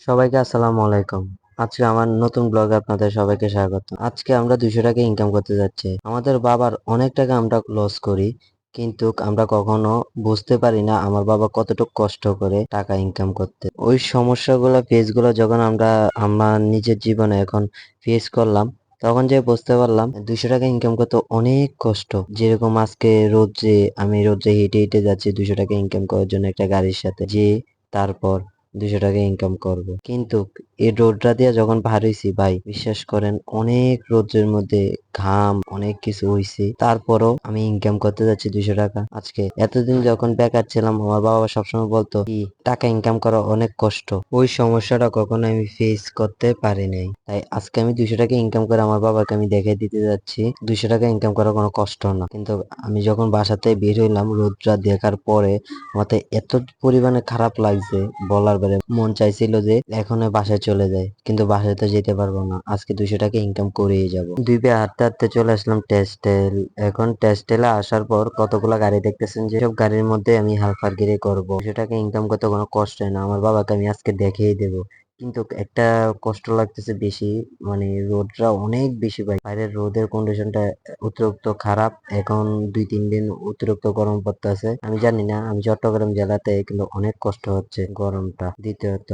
সবাইকে আসসালামু আলাইকুম। আজকে আমার নতুন ব্লগে আপনাদের সবাইকে স্বাগত। আজকে আমরা 200 টাকা ইনকাম করতে যাচ্ছি। আমাদের বাবার অনেক টাকা আমরা লস করি, কিন্তু আমরা কখনো বুঝতে পারি না আমার বাবা কতটুকু কষ্ট করে টাকা ইনকাম করতে। ওই সমস্যাগুলো ফেসগুলো যখন আমরা আমার নিজের জীবনে এখন ফেস করলাম, তখন যে বুঝতে পারলাম 200 টাকা ইনকাম করতে অনেক কষ্ট। যেরকম আজকে আমি রোদ্রে হেঁটে হেঁটে যাচ্ছি 200 টাকা ইনকাম করার জন্য একটা গাড়ির সাথে, যে তারপর 200 টাকা ইনকাম করব। কিন্তু এই রোদটা দিয়ে যখন ভার হইছি ভাই, বিশ্বাস করেন অনেক রোদের মধ্যে ঘাম অনেক কিছু হইছে, তারপরও আমি ইনকাম করতে যাচ্ছি 200 টাকা। আজকে এতদিন যখন বেকার ছিলাম, আমার বাবা সবসময় বলতো কি টাকা ইনকাম করা অনেক কষ্ট। ওই সমস্যাটা কখনো আমি ফেস করতে পারি নাই, তাই আজকে আমি 200 টাকা ইনকাম করে আমার বাবাকে আমি দেখে দিতে যাচ্ছি 200 টাকা ইনকাম করা কোনো কষ্ট না। কিন্তু আমি যখন বাসাতে বের হইলাম রোদটা দেখার পরে আমাকে এত পরিমাণে খারাপ লাগছে, বলার বাইরে। মন চাইছিল যে এখন বাসায় চলে যায়, কিন্তু বাসায় তো যেতে পারবো না। আজকে 200 টাকা ইনকাম করেই যাব। দুই পায়ে হাঁটতে হাঁটতে চলে আসলাম টেক্সটাইল। এখন টেক্সটাইলে আসার পর কতগুলা গাড়ি দেখতেছেন, যেসব গাড়ির মধ্যে আমি হেল্পার গিরি করবো। 200 টাকা ইনকাম করতে কোনো কষ্ট হয় না, আমার বাবাকে আমি আজকে দেখিয়ে দেবো। কিন্তু একটা কষ্ট লাগতেছে বেশি, মানে রোদটা অনেক বেশি ভাই। বাইরের রোদের কন্ডিশনটা অতিরিক্ত খারাপ। এখন 2-3 দিন অতিরিক্ত গরম পড়তেছে। আমি জানি না, আমি চট্টগ্রাম জেলাতে, কিন্তু অনেক কষ্ট হচ্ছে গরমটা। দ্বিতীয়ত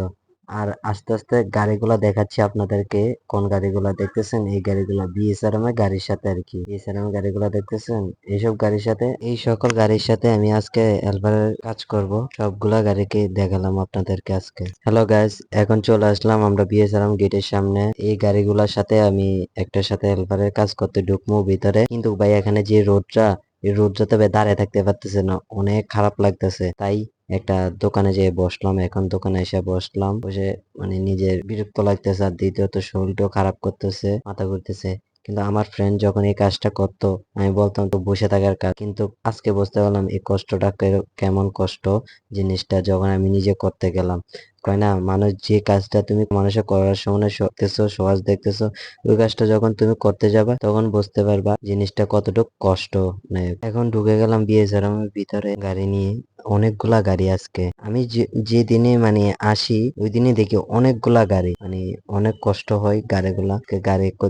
আর আস্তে আস্তে গাড়িগুলা দেখাচ্ছি আপনাদেরকে। কোন গাড়িগুলা দেখতেছেন, এই গাড়িগুলা বিএসআরএম এর গাড়ির সাথে আর কি। বিএসআরএম এর গাড়িগুলা দেখতেছেন, এইসব গাড়ির সাথে, এই সকল গাড়ির সাথে আমি আজকে হেল্পারের কাজ করব। সবগুলা গাড়িকে দেখালাম আপনাদেরকে আজকে। হ্যালো গাইস, এখন চলে আসলাম আমরা বিএসআরএম গেটের সামনে। এই গাড়িগুলোর সাথে আমি একটার সাথে হেল্পারের কাজ করতে ঢুকবো ভিতরে। কিন্তু ভাই এখানে যে রোডটা, এই রোদটাতে ভাই দাঁড়িয়ে থাকতে পারতেছে না, অনেক খারাপ লাগতেছে। তাই একটা দোকানে যেয়ে বসলাম। এখন দোকানে এসে বসলাম, বসে মানে নিজের বিরক্ত লাগতেছে, আর দ্বিতীয়ত শরীরটাও খারাপ করতেছে, মাথা ঘুরতেছে। কিন্তু আমার ফ্রেন্ড যখন এই কাজটা করতো, আমি বলতাম তো বসে থাকার কাজ, কিন্তু আজকে বুঝতে পারলাম এই কষ্টটা কেমন কষ্ট জিনিসটা, যখন আমি নিজে করতে গেলাম। কয় না, মানুষ যে কাজটা তুমি মানুষের করার সময় দেখতেছো, সহজ দেখতেছো, ওই কাজটা যখন তুমি করতে যাবা তখন বুঝতে পারবা জিনিসটা কতটুকু কষ্ট নেয়। এখন ঢুকে গেলাম বিএসআরএম এর ভিতরে গাড়ি নিয়ে। অনেকগুলা গাড়ি আজকে। আমি যে দিনে মানে আসি, ওই দিনে দেখি অনেকগুলা গাড়ি, মানে অনেক কষ্ট হয় গাড়িগুলা।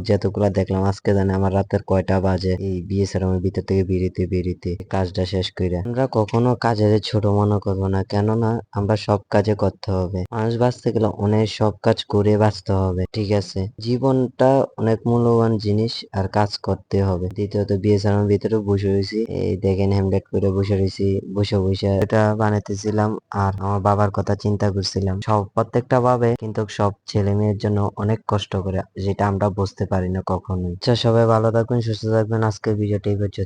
যতগুলা দেখলাম আজকে, জানে আমার রাতের কয়টা বাজে এই বিএসআরএম এর ভিতর থেকে বেরিতে বেরিতে কাজটা শেষ কইরা। আমরা কখনো কাজের ছোট মনে করবো না, কেননা আমরা সব কাজে করতে হবে। মানুষ বাঁচতে গেলে অনেক সব কাজ করে বাঁচতে হবে, ঠিক আছে? জীবনটা অনেক মূল্যবান জিনিস, আর কাজ করতে হবে। দ্বিতীয়ত বিএসআরএম ভিতরে বসে রয়েছি, এই দেখেন হেমলেট করে বসে রয়েছি। বসে বসে এটা বানাইতেছিলাম, আর আমার বাবার কথা চিন্তা করছিলাম। প্রত্যেকটা ভাবে, কিন্তু সব ছেলে মেয়ের জন্য অনেক কষ্ট করে, যেটা আমরা বুঝতে পারি না কখনোই। আচ্ছা, সবাই ভালো থাকবেন, সুস্থ থাকবেন। আজকের ভিডিওটা এই পর্যন্ত।